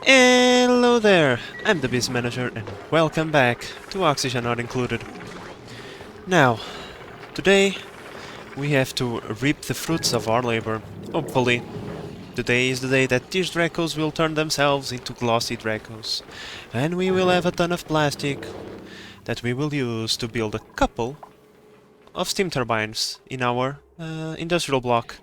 Hello there, I'm the Biz Manager and welcome back to Oxygen Not Included. Now, today we have to reap the fruits of our labor. Hopefully, today is the day that these Dreckos will turn themselves into glossy Dreckos, and we will have a ton of plastic that we will use to build a couple of steam turbines in our industrial block.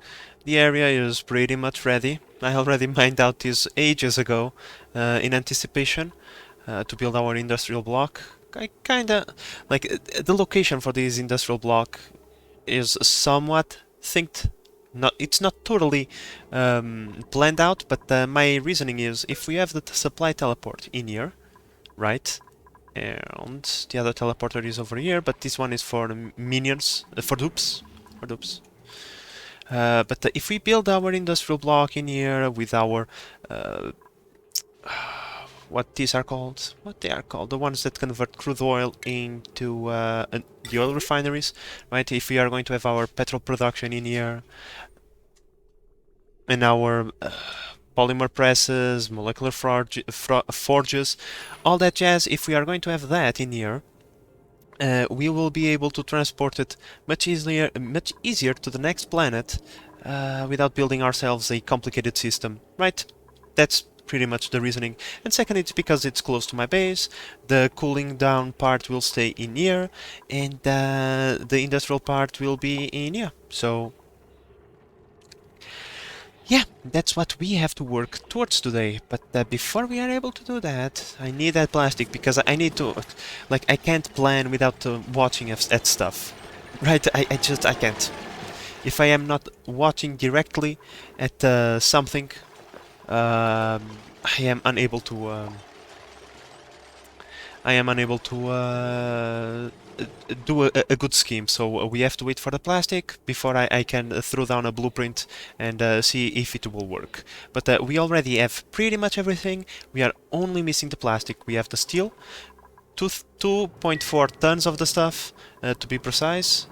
The area is pretty much ready. I already mined out this ages ago in anticipation to build our industrial block. I kinda like the location for this industrial block is somewhat synced. Not, it's not totally planned out, but my reasoning is if we have the supply teleport in here, right? And the other teleporter is over here, but this one is for minions, for dupes, for dupes. But if we build our industrial block in here with our what these are called, what they are called, the ones that convert crude oil into the oil refineries, right? If we are going to have our petrol production in here and our polymer presses, molecular forges, all that jazz, if we are going to have that in here, we will be able to transport it much easier to the next planet without building ourselves a complicated system, right? That's pretty much the reasoning. And second, it's because it's close to my base, the cooling down part will stay in here, and the industrial part will be in here. So yeah, that's what we have to work towards today. But before we are able to do that, I need that plastic because I need to, like, I can't plan without watching at stuff. Right? I can't. If I am not watching directly at something, I am unable to. I am unable to do a good scheme. So we have to wait for the plastic before I can throw down a blueprint and see if it will work. But we already have pretty much everything. We are only missing the plastic. We have the steel, 2.4 tons of the stuff to be precise.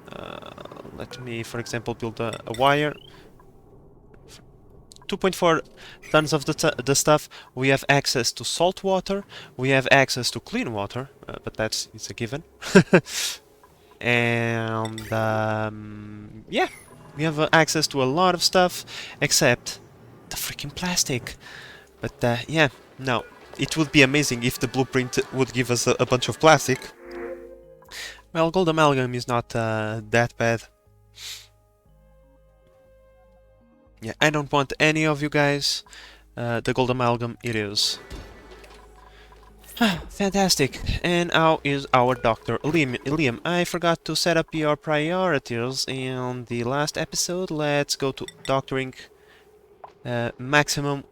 Let me, for example, build a wire. 2.4 tons of the stuff. We have access to salt water, we have access to clean water, but it's a given. And yeah, we have access to a lot of stuff except the freaking plastic. But yeah, no, it would be amazing if the blueprint would give us a bunch of plastic. Well, gold amalgam is not that bad. Yeah, I don't want any of you guys. The gold amalgam it is. Fantastic. And how is our doctor? Liam, I forgot to set up your priorities in the last episode. Let's go to doctoring. Maximum.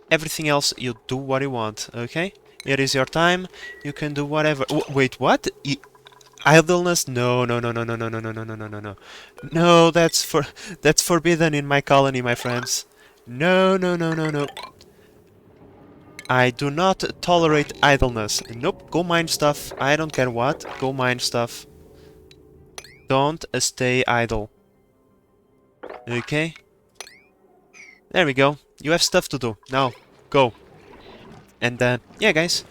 Everything else, you do what you want, okay? It is your time. You can do whatever. Wait, what? Idleness? No, no, no, no, no, no, no, no, no, no, no, no, no. No, that's forbidden in my colony, my friends. No, no, no, no, no. I do not tolerate idleness. Nope, go mine stuff. I don't care what. Go mine stuff. Don't stay idle. Okay? There we go. You have stuff to do. Now, go. And yeah, guys.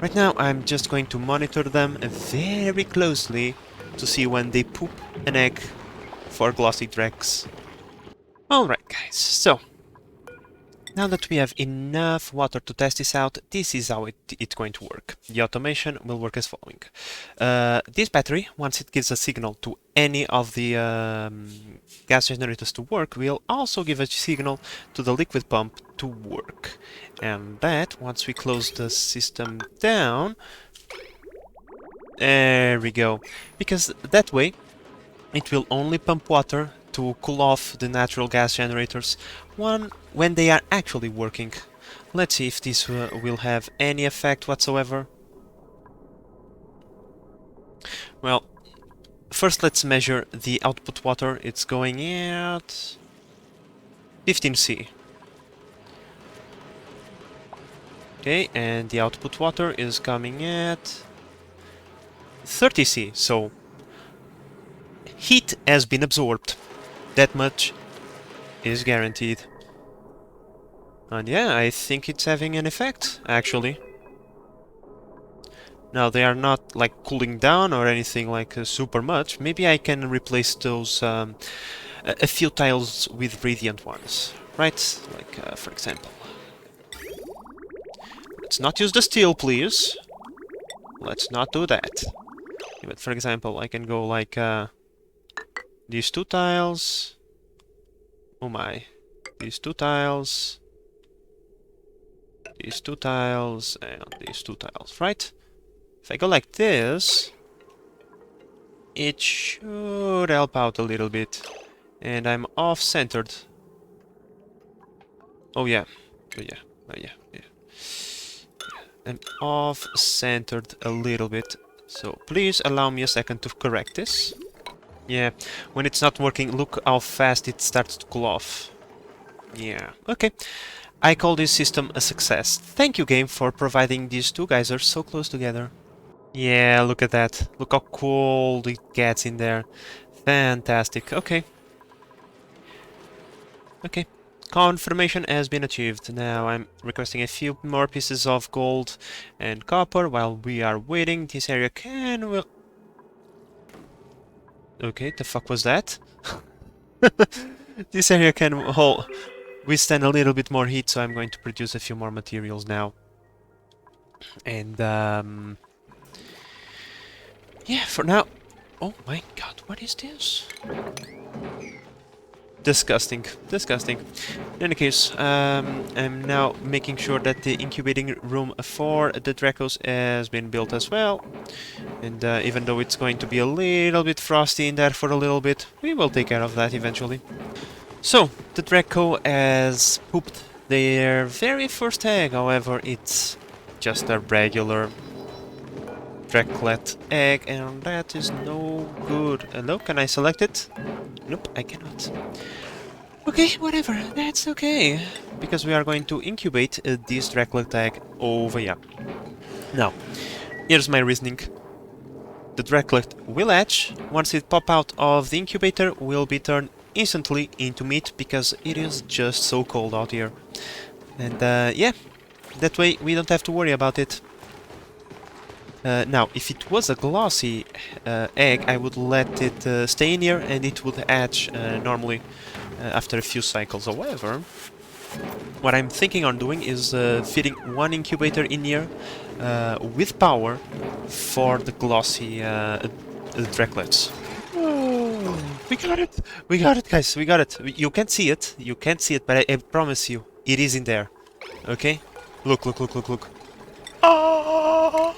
Right now, I'm just going to monitor them very closely to see when they poop an egg for glossy Drex. Alright, guys, so now that we have enough water to test this out, this is how it's going to work. The automation will work as following. This battery, once it gives a signal to any of the gas generators to work, will also give a signal to the liquid pump to work. And that, once we close the system down, there we go. Because that way, it will only pump water to cool off the natural gas generators when they are actually working. Let's see if this will have any effect whatsoever. Well, first let's measure the output water. It's going at 15C. Okay, and the output water is coming at 30C, so heat has been absorbed. That much is guaranteed. And yeah, I think it's having an effect, actually. Now, they are not, like, cooling down or anything, like, super much. Maybe I can replace those, a few tiles with radiant ones, right? Like, for example. Let's not use the steel, please. Let's not do that. But for example, I can go like these two tiles. Oh my. These two tiles. These two tiles. And these two tiles, right? If I go like this, it should help out a little bit. And I'm off-centered. Oh yeah. Oh yeah. Oh yeah. Yeah. I'm off-centered a little bit. So please allow me a second to correct this. Yeah, when it's not working, look how fast it starts to cool off. Yeah, okay. I call this system a success. Thank you, game, for providing these two geysers so close together. Yeah, look at that. Look how cold it gets in there. Fantastic. Okay. Okay. Confirmation has been achieved. Now I'm requesting a few more pieces of gold and copper. While we are waiting, this area will... Okay, the fuck was that? This area can withstand a little bit more heat, so I'm going to produce a few more materials now. And, yeah, for now... Oh my god, what is this? Disgusting. Disgusting. In any case, I'm now making sure that the incubating room for the Dreckos has been built as well. And even though it's going to be a little bit frosty in there for a little bit, we will take care of that eventually. So, the Drecko has pooped their very first egg, however, it's just a regular Drecklet egg, and that is no good. Hello, can I select it? Nope, I cannot. Okay, whatever, that's okay. Because we are going to incubate this Drecklet egg over here. Now, here's my reasoning. The Drecklet will hatch. Once it pop out of the incubator, will be turned instantly into meat because it is just so cold out here. And yeah, that way we don't have to worry about it. Now, if it was a glossy egg, I would let it stay in here and it would hatch normally after a few cycles. However, what I'm thinking on doing is fitting one incubator in here with power for the glossy Drecklets. Oh, we got it! We got it, guys! We got it! You can't see it. You can't see it, but I promise you, it is in there. Okay? Look, look, look, look, look. Oh!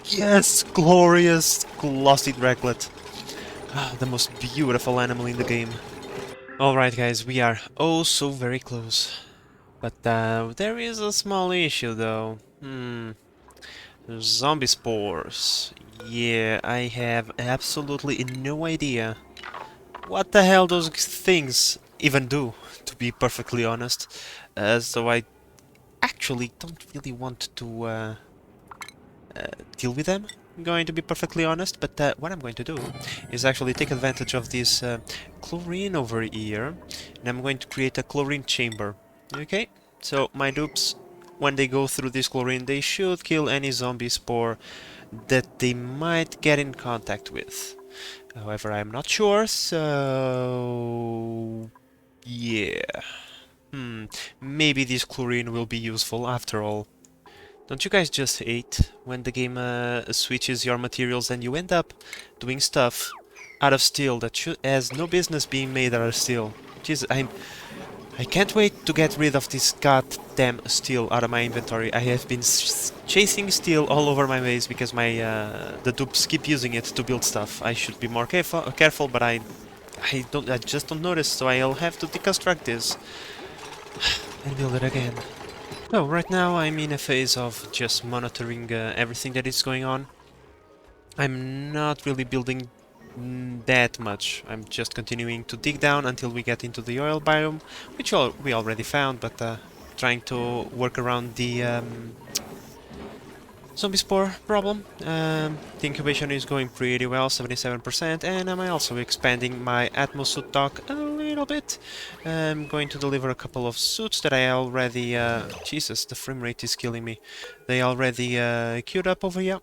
Yes! Glorious, glossy Drecklet. Ah, the most beautiful animal in the game. Alright, guys, we are oh so very close. But there is a small issue, though. Zombie spores. Yeah, I have absolutely no idea what the hell those things even do, to be perfectly honest. So I actually don't really want to deal with them, I'm going to be perfectly honest. But what I'm going to do is actually take advantage of this chlorine over here, and I'm going to create a chlorine chamber. Okay? So my dupes, when they go through this chlorine, they should kill any zombie spore that they might get in contact with. However, I'm not sure, so... yeah. Maybe this chlorine will be useful after all. Don't you guys just hate when the game switches your materials and you end up doing stuff out of steel that has no business being made out of steel? Jeez, I can't wait to get rid of this goddamn steel out of my inventory. I have been chasing steel all over my base because the dupes keep using it to build stuff. I should be more careful, but I just don't notice, so I'll have to deconstruct this and build it again. So right now I'm in a phase of just monitoring everything that is going on. I'm not really building that much. I'm just continuing to dig down until we get into the oil biome, which we already found, but trying to work around the zombie spore problem. The incubation is going pretty well, 77%, and I'm also expanding my Atmosuit dock a little bit. I'm going to deliver a couple of suits that I already... Jesus, the frame rate is killing me. They already queued up over here.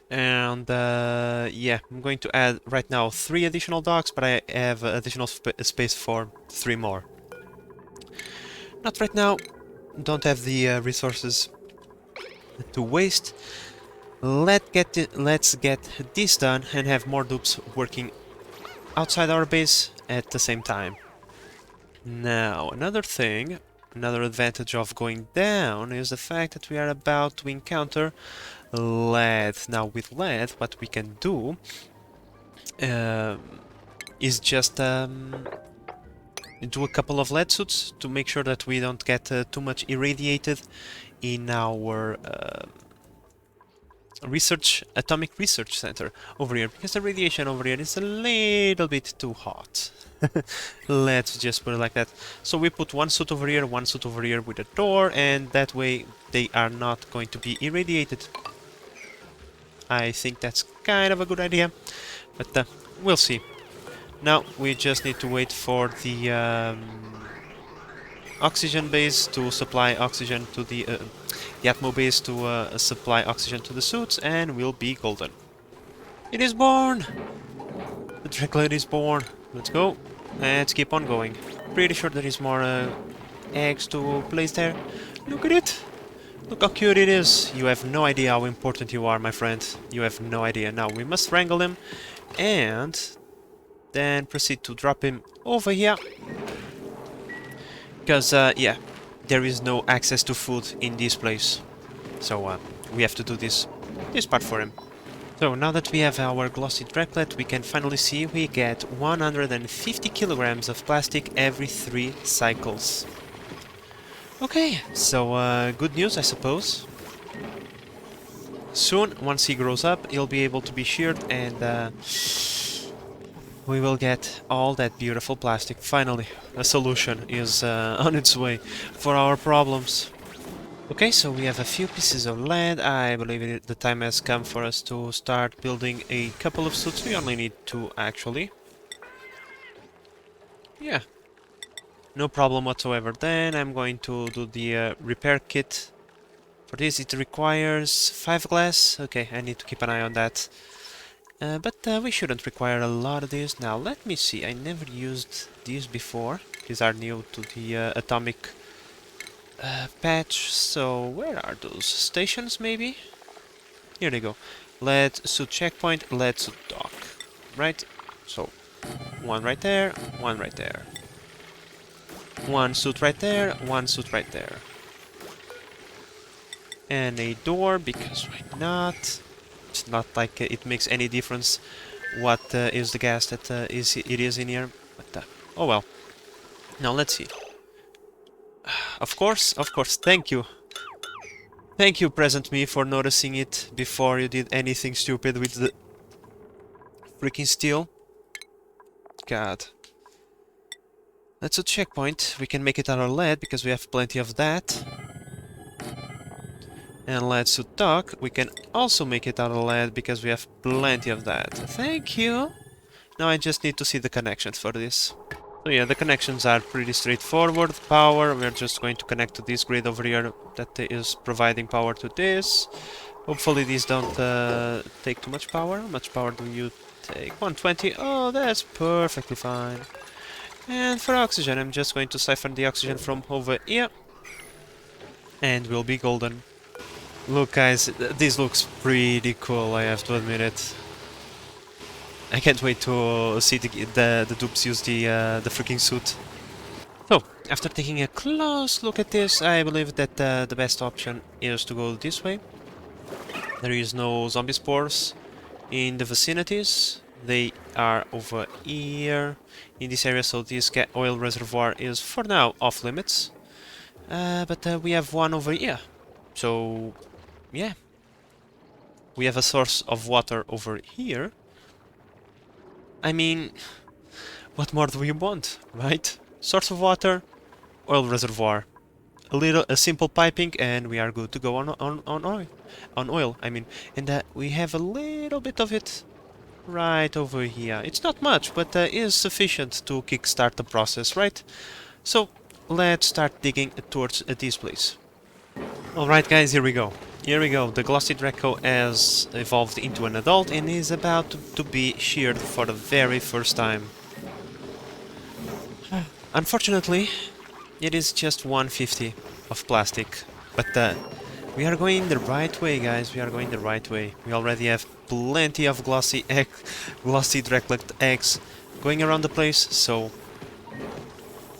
And yeah, I'm going to add right now 3 additional docks, but I have additional space for 3 more. Not right now. Don't have the resources to waste. Let's get this done and have more dupes working outside our base at the same time. Now, another thing, another advantage of going down is the fact that we are about to encounter lead. Now, with lead, what we can do is just do a couple of lead suits to make sure that we don't get too much irradiated in our atomic research center over here, because the radiation over here is a little bit too hot. Let's just put it like that. So we put 1 suit over here, 1 suit over here with a door, and that way they are not going to be irradiated. I think that's kind of a good idea, but we'll see. Now we just need to wait for the oxygen base to supply oxygen to the Atmo base to supply oxygen to the suits, and we'll be golden. It is born! The Dreckos is born. Let's go. Let's keep on going. Pretty sure there is more eggs to place there. Look at it! Look how cute it is! You have no idea how important you are, my friend. You have no idea. Now we must wrangle him and then proceed to drop him over here. Because, yeah, there is no access to food in this place. So, we have to do this part for him. So, now that we have our glossy Drecklet, we can finally see we get 150 kilograms of plastic every 3 cycles. Okay, so, good news, I suppose. Soon, once he grows up, he'll be able to be sheared and, we will get all that beautiful plastic. Finally, a solution is on its way for our problems. Okay, so we have a few pieces of land. I believe the time has come for us to start building a couple of suits. We only need 2, actually. Yeah, no problem whatsoever. Then I'm going to do the repair kit. For this, it requires 5 glass. Okay, I need to keep an eye on that. But we shouldn't require a lot of these. Now, let me see. I never used these before. These are new to the atomic patch. So, where are those? Stations, maybe? Here they go. Lead suit checkpoint, lead suit dock. Right? So, 1 right there, 1 right there. 1 suit right there, 1 suit right there. And a door, because why not? It's not like it makes any difference what is the gas that it is in here, but oh well. Now let's see. Of course, thank you. Thank you, Present Me, for noticing it before you did anything stupid with the freaking steel. God. That's a checkpoint. We can make it out of lead because we have plenty of that. And lead suit dock, we can also make it out of lead because we have plenty of that. Thank you! Now I just need to see the connections for this. So yeah, the connections are pretty straightforward. Power, we're just going to connect to this grid over here that is providing power to this. Hopefully these don't take too much power. How much power do you take? 120. Oh, that's perfectly fine. And for oxygen, I'm just going to siphon the oxygen from over here. And we'll be golden. Look guys, this looks pretty cool, I have to admit it. I can't wait to see the dupes use the freaking suit. So, after taking a close look at this, I believe that the best option is to go this way. There is no zombie spores in the vicinities. They are over here in this area, so this oil reservoir is for now off limits. But we have one over here. So, yeah. We have a source of water over here. I mean, what more do we want, right? Source of water, oil reservoir. A simple piping and we are good to go on oil. I mean, and we have a little bit of it right over here. It's not much, but is sufficient to kickstart the process, right? So let's start digging towards this place. Alright guys, here we go. Here we go. The glossy Dreco has evolved into an adult and is about to be sheared for the very first time. Unfortunately, it is just 150 of plastic, but we are going the right way, guys. We are going the right way. We already have plenty of glossy Drecklet eggs going around the place, so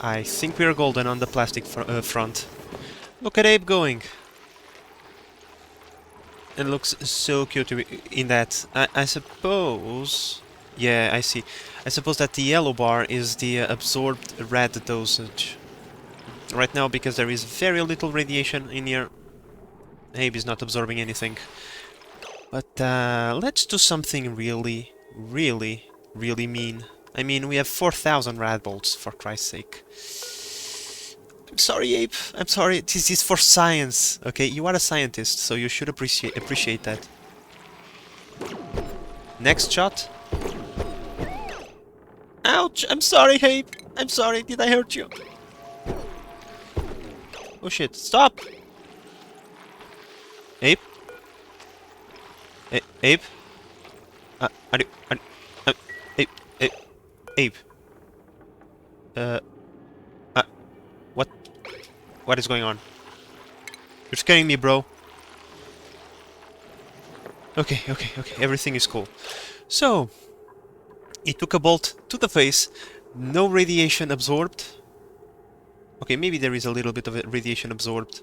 I think we are golden on the plastic front. Look at Abe going. It looks so cute in that. I suppose... Yeah, I see. I suppose that the yellow bar is the absorbed red dosage. Right now, because there is very little radiation in here, Abe is not absorbing anything. But let's do something really, really, really mean. I mean, we have 4,000 rad bolts, for Christ's sake. I'm sorry, Abe. I'm sorry. This is for science. Okay, you are a scientist, so you should appreciate that. Next shot. Ouch! I'm sorry, Abe. I'm sorry. Did I hurt you? Oh shit! Stop! Abe? Abe? Are you... Abe? Abe? Uh... What? What is going on? You're scaring me, bro. Okay. Everything is cool. So, it took a bolt to the face. No radiation absorbed. Okay, maybe there is a little bit of radiation absorbed.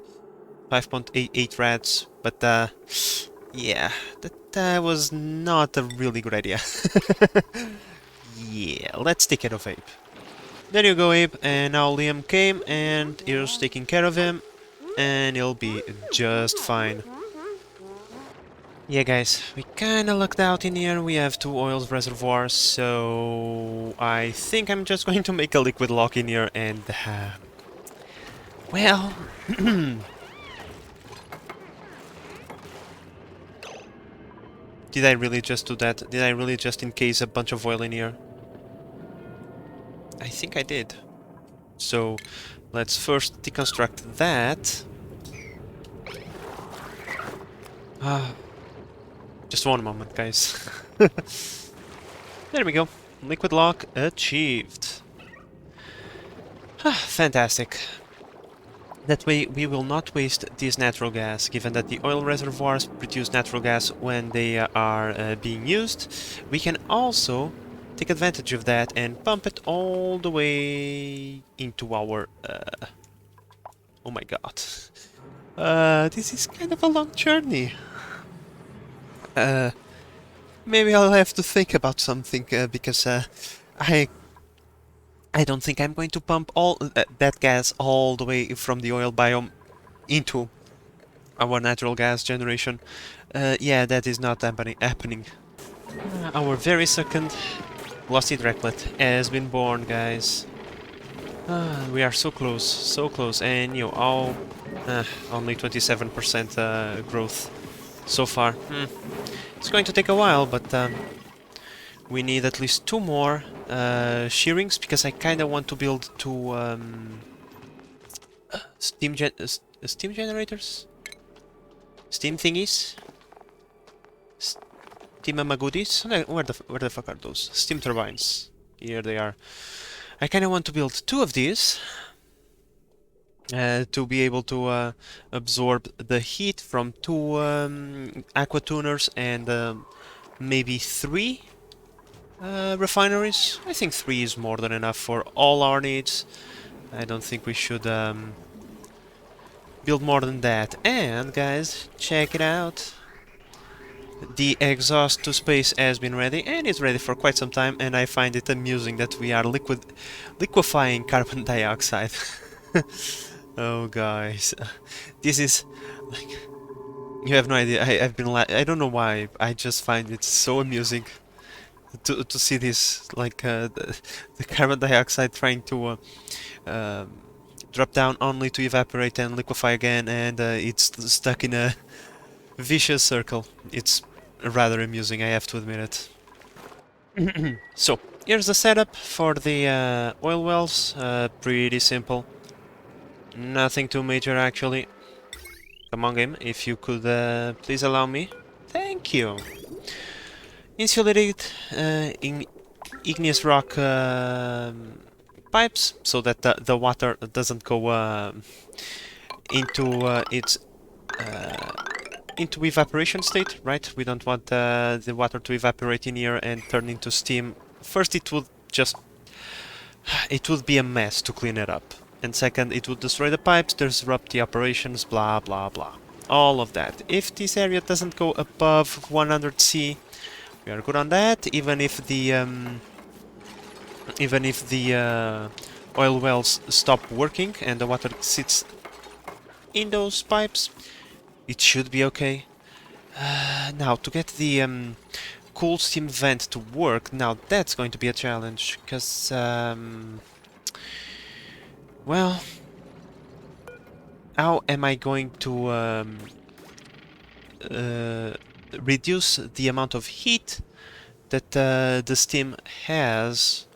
5.88 rads, but yeah, that was not a really good idea. Yeah, let's take care of Abe. There you go, Abe, and now Liam came and he's taking care of him, and he'll be just fine. Yeah, guys, we kinda lucked out in here. We have 2 oil reservoirs, so I think I'm just going to make a liquid lock in here and, well... Did I really just do that? Did I really just encase a bunch of oil in here? I think I did. So, let's first deconstruct that. Just one moment, guys. There we go. Liquid lock achieved. Fantastic. That way we will not waste this natural gas, given that the oil reservoirs produce natural gas when they are being used. We can also take advantage of that and pump it all the way into our... oh my god. This is kind of a long journey. Maybe I'll have to think about something, because I don't think I'm going to pump all that gas all the way from the oil biome into our natural gas generation. Yeah, that is not happening. Our very second glossy Drecklet has been born, guys. We are so close, and you know, only 27% growth so far. It's going to take a while, but we need at least 2 more shearings, because I kind of want to build 2 steam generators? Steam thingies? Steam-a-goodies? Where the fuck are those? Steam turbines. Here they are. I kind of want to build 2 of these to be able to absorb the heat from 2 aqua tuners and maybe 3 refineries. I think 3 is more than enough for all our needs. I don't think we should build more than that. And guys, check it out. The exhaust to space has been ready, and it's ready for quite some time, and I find it amusing that we are liquefying carbon dioxide. Oh guys, this is like, you have no idea. I've been I don't know why, I just find it so amusing to see this, like the carbon dioxide trying to drop down only to evaporate and liquefy again, and it's stuck in a vicious circle. It's rather amusing, I have to admit it. So, here's the setup for the oil wells. Pretty simple. Nothing too major, actually. Come on, game, if you could please allow me. Thank you. Insulated in igneous rock pipes, so that the water doesn't go into its into evaporation state, right? We don't want the water to evaporate in here and turn into steam. First, it would be a mess to clean it up, and second, it would destroy the pipes, disrupt the operations, blah blah blah. All of that. If this area doesn't go above 100 C, we are good on that. Even if the oil wells stop working and the water sits in those pipes, it should be okay. Now, to get the cool steam vent to work, now that's going to be a challenge, because, well, how am I going to reduce the amount of heat that the steam has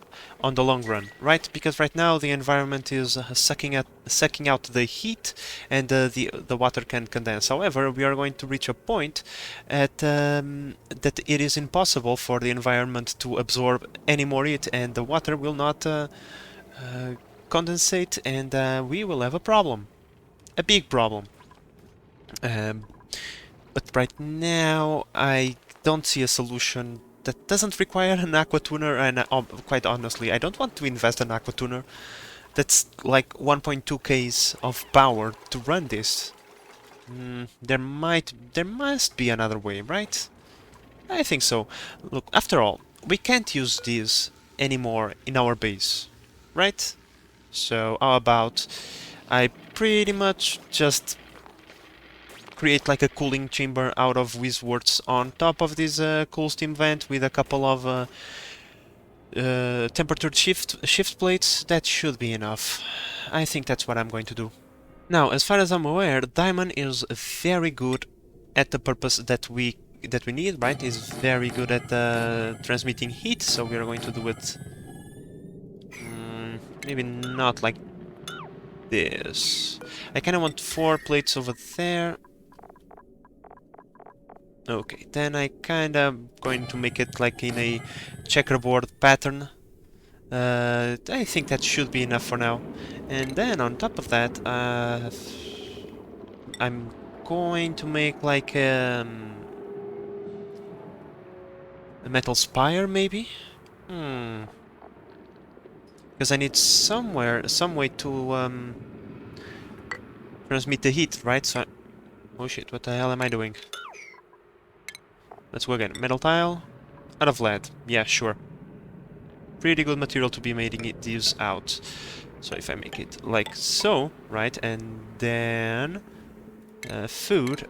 on the long run, right? Because right now the environment is sucking out the heat, and the water can condense. However, we are going to reach a point at that it is impossible for the environment to absorb any more heat, and the water will not condensate, and we will have a problem, a big problem. But right now, I don't see a solution that doesn't require an aqua tuner, and quite honestly, I don't want to invest in aqua tuner. That's like 1.2 Ks of power to run this. There must be another way, right? I think so. Look, after all, we can't use these anymore in our base, right? So how about I pretty much just create like a cooling chamber out of Wizwards on top of this cool steam vent with a couple of temperature shift plates. That should be enough. I think that's what I'm going to do. Now, as far as I'm aware, Diamond is very good at the purpose that we need, right? Is very good at transmitting heat, so we are going to do it maybe not like this. I kind of want 4 plates over there. Okay, then I kinda going to make it like in a checkerboard pattern. I think that should be enough for now. And then on top of that, I'm going to make like a metal spire, maybe? Because I need some way to transmit the heat, right? So oh shit, what the hell am I doing? Let's go again. Metal tile. Out of lead. Yeah, sure. Pretty good material to be making these out. So if I make it like so, right, and then food,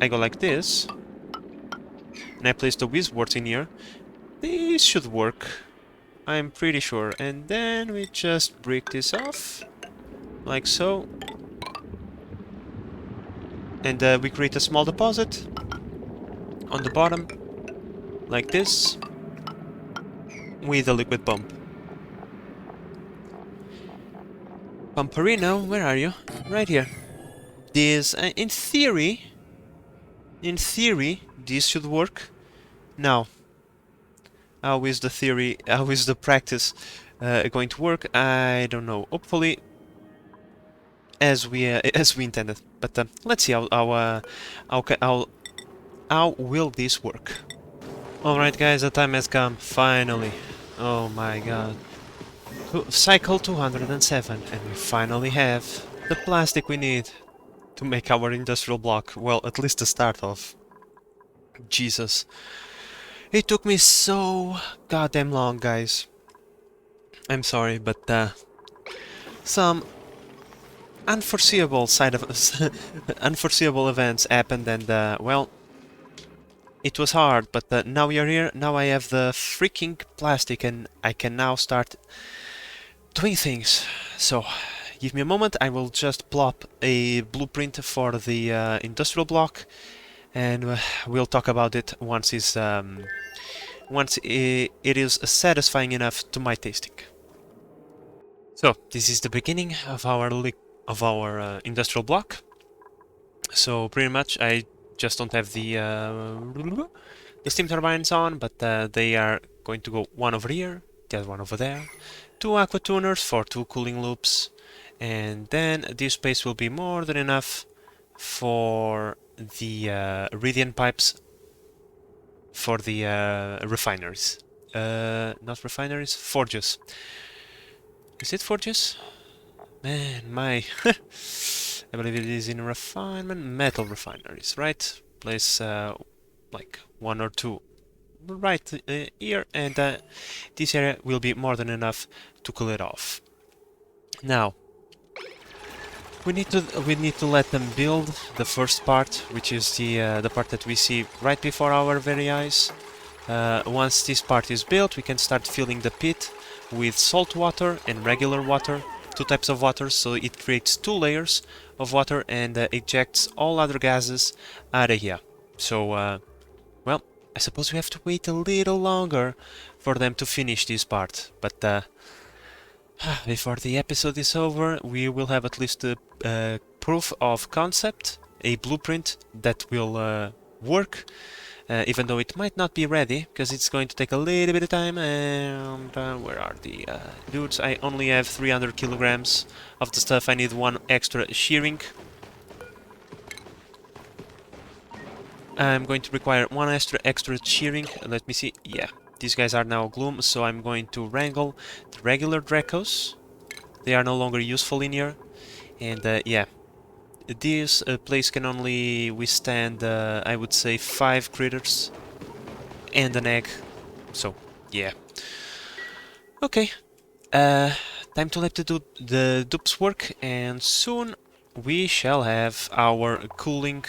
I go like this, and I place the Wizwards in here. This should work, I'm pretty sure. And then we just break this off, like so. And we create a small deposit on the bottom, like this, with a liquid pump. Pumperino, where are you? Right here. This, in theory, this should work. Now, how is the practice going to work? I don't know. Hopefully, as we intended. But let's see how will this work. All right, guys, the time has come. Finally. Oh my God. Cycle 207, and we finally have the plastic we need to make our industrial block. Well, at least the start of. Jesus. It took me so goddamn long, guys. I'm sorry, but some unforeseeable unforeseeable events happened, and well, it was hard. But now we are here. Now I have the freaking plastic, and I can now start doing things. So, give me a moment. I will just plop a blueprint for the industrial block, and we'll talk about it once once it is satisfying enough to my tasting. So this is the beginning of our industrial block. So pretty much I just don't have the steam turbines on, but they are going to go one over here, the other one over there, two aqua tuners for two cooling loops, and then this space will be more than enough for the Iridian pipes for the refineries. Not refineries, forges. Is it forges? Man, my... I believe it is in refinement, metal refineries, right? Place like one or two right here, and this area will be more than enough to cool it off. Now, we need to let them build the first part, which is the part that we see right before our very eyes. Once this part is built, we can start filling the pit with salt water and regular water, two types of water, so it creates two layers of water and ejects all other gases out of here. So, well, I suppose we have to wait a little longer for them to finish this part, but before the episode is over, we will have at least a proof of concept, a blueprint that will work. Even though it might not be ready, because it's going to take a little bit of time, and where are the dudes? I only have 300 kilograms of the stuff. I need one extra shearing. I'm going to require one extra shearing. Let me see. Yeah, these guys are now gloom, so I'm going to wrangle the regular Dreckos. They are no longer useful in here, and yeah. This place can only withstand, I would say, 5 critters and an egg. So, yeah. Okay. Time to let the dupes work, and soon we shall have our cooling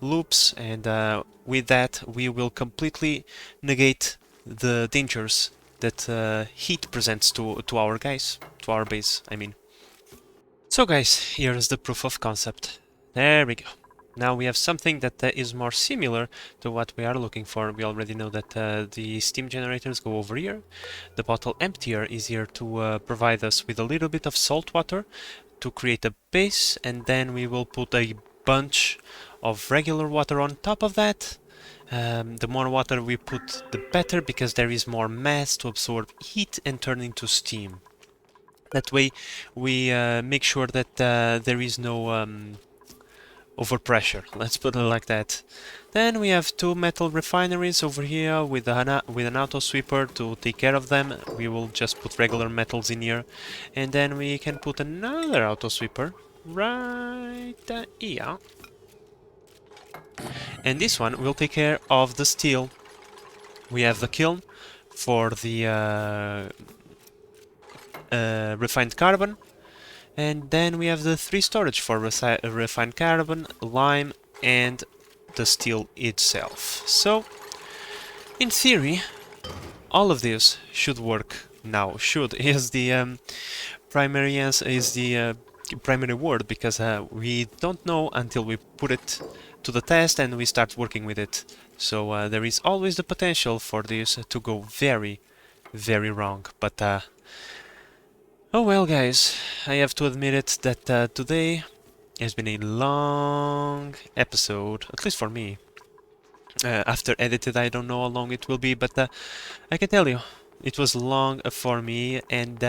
loops, and with that we will completely negate the dangers that heat presents to our guys, to our base, I mean. So guys, here's the proof of concept. There we go. Now we have something that is more similar to what we are looking for. We already know that the steam generators go over here. The bottle emptier is here to provide us with a little bit of salt water to create a base, and then we will put a bunch of regular water on top of that. The more water we put, the better, because there is more mass to absorb heat and turn into steam. That way we make sure that there is no overpressure, let's put it like that. Then we have two metal refineries over here with an auto sweeper to take care of them. We will just put regular metals in here, and then we can put another auto sweeper right here. And this one will take care of the steel. We have the kiln for the refined carbon, and then we have the 3 storage for refined carbon, lime, and the steel itself. So, in theory, all of this should work now. Should is the primary answer, is the primary word, because we don't know until we put it to the test and we start working with it. So there is always the potential for this to go very, very wrong. But oh well, guys, I have to admit it that today has been a long episode, at least for me. After edited, I don't know how long it will be, but I can tell you, it was long for me, and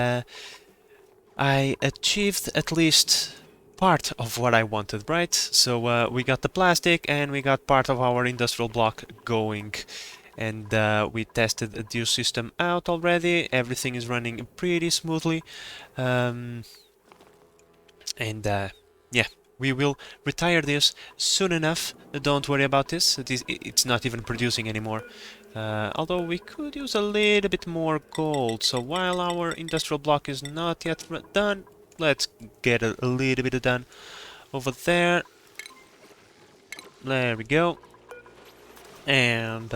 I achieved at least part of what I wanted, right? So we got the plastic, and we got part of our industrial block going. And we tested the system out already. Everything is running pretty smoothly. And yeah, we will retire this soon enough. Don't worry about this. It's not even producing anymore. Although we could use a little bit more gold. So while our industrial block is not yet done, let's get a little bit done over there. There we go. And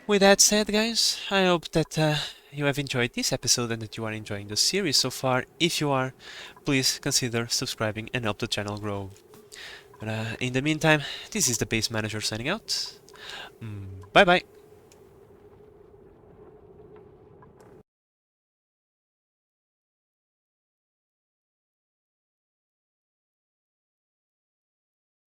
with that said, guys, I hope that you have enjoyed this episode and that you are enjoying the series so far. If you are, please consider subscribing and help the channel grow. But in the meantime, this is the Base Manager signing out. Bye bye.